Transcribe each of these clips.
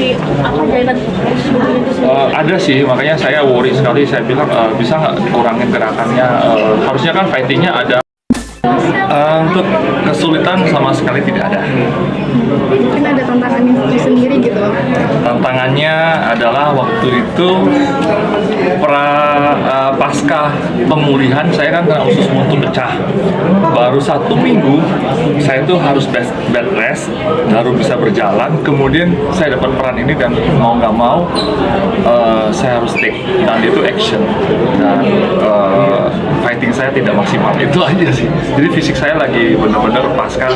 si apa jahitan khusus buntunya itu sendiri? Ada sih, makanya saya worry sekali. Saya bilang bisa nggak kurangin gerakannya. Harusnya kan fightingnya ada. Untuk kesulitan sama sekali tidak ada. Mungkin ada tantangannya sendiri gitu. Tantangannya adalah waktu itu pasca pemulihan saya kan kena usus buntu pecah. Baru 1 minggu saya tuh harus bed rest, baru bisa berjalan. Kemudian saya dapat peran ini dan mau nggak mau saya harus take, dan itu action. Dan fighting saya tidak maksimal, itu aja sih. Jadi fisik saya lagi benar-benar pasca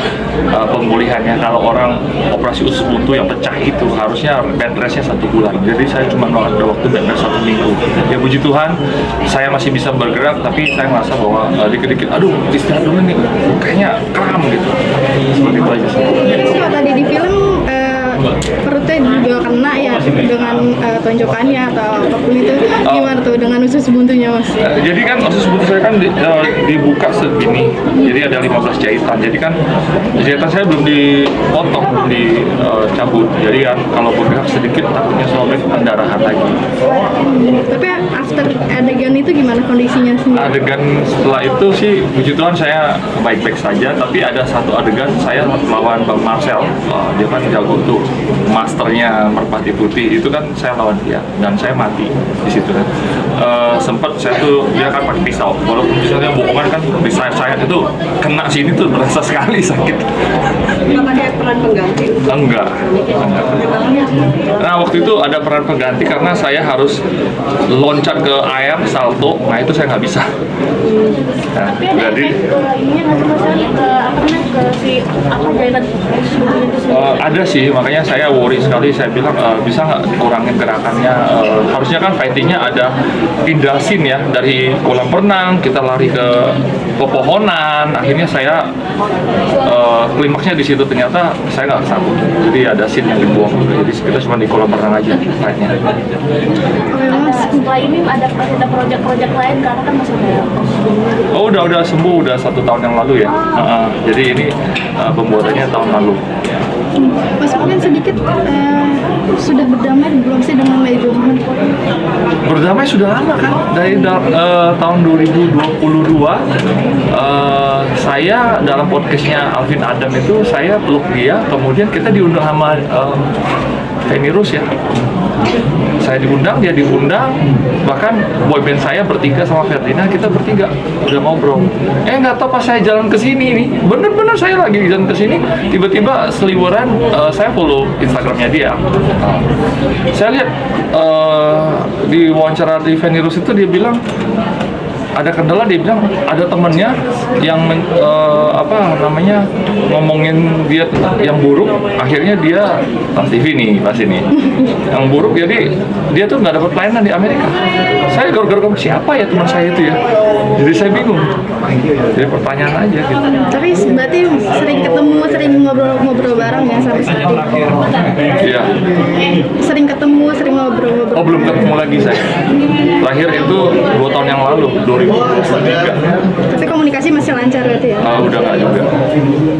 pemulihannya. Kalau orang operasi usus buntu yang pecah itu harusnya bed restnya 1 bulan. Jadi saya cuma ada waktu bed rest 1 minggu. Ya puji Tuhan, saya masih bisa bergerak, tapi saya merasa bahwa dikit-dikit, aduh istirahat dulu nih, kayaknya kram gitu. Seperti itu aja sih. Kalau tadi di film perutnya juga kena ya dengan tonjokannya atau apapun itu, gimana tuh dengan usus buntunya mas? Jadi kan usus buntu saya kan dibuka segini, jadi ada 15 jahitan. Jadi kan jahitan saya belum dipotong, belum dicabut. Jadi kan kalau bergerak sedikit takutnya sobek pendarahan lagi. Tapi after adegan itu gimana kondisinya sendiri? Adegan setelah itu sih puji Tuhan saya baik-baik saja, tapi ada satu adegan saya lawan Bang Marcel. Dia kan jago tuh, masternya Merpati Putih, itu kan saya lawan dia dan saya mati di situ kan. Sempat saya tuh, dia kan pakai pisau, walaupun pisaunya bohongan kan di sayap itu kena sini tuh berasa sekali sakit. Nggak pakai peran pengganti? Enggak. Nah waktu itu ada peran pengganti karena saya harus loncat ke air, salto, nah itu saya nggak bisa. Nah, Tapi ada jadi efek ke ininya nggak sih mas, ke apa namanya, ke si apa jahitan khusus buntunya itu sendiri? ada sih, makanya saya worry sekali. Saya bilang bisa nggak kurangin gerakannya. Harusnya kan fightingnya ada pindah scene ya, dari kolam renang kita lari ke pepohonan. Akhirnya saya klimaksnya di situ, ternyata saya nggak sanggup. Jadi ada scene yang dibuang. Jadi kita cuma di kolam renang aja fightnya. Setelah ini ada proyek-proyek lain karena kan masih ada khusus buntunya. Oh udah sembuh, udah 1 tahun yang lalu ya. Jadi ini pembuatannya tahun lalu. Mas mungkin sedikit sudah berdamai belum sih dengan Lady Woman? Berdamai sudah lama kan, dari tahun 2022 saya dalam podcastnya Alvin Adam itu saya peluk dia, kemudian kita diundang sama Feni Rose ya. Saya diundang, dia diundang, bahkan boyband saya bertiga sama Ferdinand, kita bertiga udah ngobrol. Nggak tahu pas saya jalan ke sini nih, bener-bener saya lagi jalan ke sini, tiba-tiba seliweran saya follow Instagramnya dia. Saya lihat di wawancara di Feni Rose itu dia bilang ada kendala, dia bilang ada temennya yang ngomongin dia yang buruk, akhirnya dia pas TV nih, pas ini yang buruk, jadi dia tuh nggak dapat pelayanan di Amerika. Saya gara-gara siapa ya teman saya itu ya, jadi saya bingung. Jadi pertanyaan aja gitu. Tapi berarti sering ketemu, sering ngobrol bareng ya sampai saat ini? Iya. Sering ketemu, sering ngobrol. Oh belum ketemu lagi saya. Terakhir itu 2 tahun yang lalu, 2023. Tapi komunikasi masih lancar berarti ya? Udah nggak juga.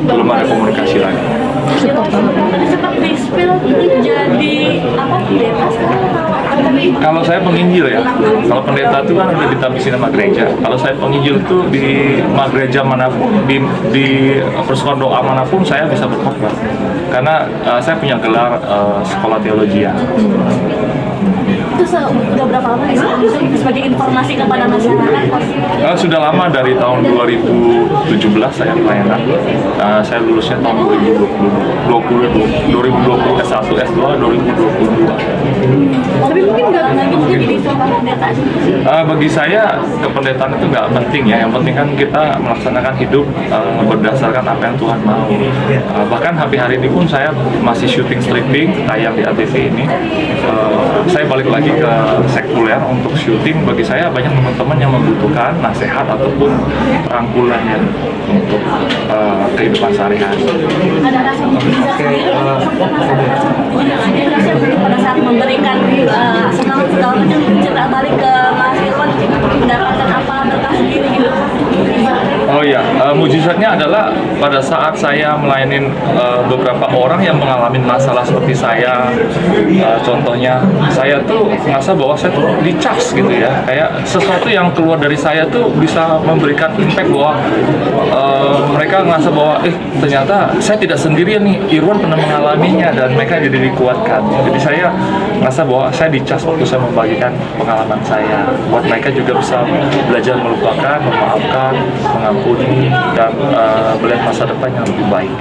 Belum ada komunikasi lagi. Tadi sempat di spill jadi apa, pendeta sekarang atau Kalau saya penginjil ya, kalau pendeta itu kan udah ditabisin sama gereja. Kalau saya penginjil itu di gereja manapun, di persekutuan doa manapun saya bisa berkhotbah. Karena saya punya gelar sekolah teologi ya. itu udah berapa lama sih sebagai informasi kepada masyarakat? Sudah lama, dari tahun 2017 saya pelayanan. Saya lulusnya tahun 2020 S1, S2 2022. Tapi mungkin nggak jadi seorang pendeta sih. Bagi saya kependetaan itu nggak penting ya. Yang penting kan kita melaksanakan hidup berdasarkan apa yang Tuhan mau. Bahkan hari ini pun saya masih syuting stripping tayang di ATV ini. Saya balik lagi ke sekuler untuk syuting. Bagi saya banyak teman-teman yang membutuhkan nasihat ataupun rangkulan ya untuk kehidupan sehari-hari. Ada rasa bisa sendiri pada saat memberikan segala macam cerita balik ke Mas Irwan, mendapatkan apa berkah sendiri gitu. Oh iya, mujizatnya adalah pada saat saya melayani beberapa orang yang mengalami masalah seperti saya, contohnya saya tuh ngerasa bahwa saya tuh dicas gitu ya, kayak sesuatu yang keluar dari saya tuh bisa memberikan impact bahwa mereka ngerasa bahwa ternyata saya tidak sendirian nih, Irwan pernah mengalaminya, dan mereka jadi dikuatkan. Jadi saya ngerasa bahwa saya dicas waktu saya membagikan pengalaman saya, buat mereka juga bisa belajar melupakan, memaafkan, mengampuni, dan melihat masa depan yang lebih baik.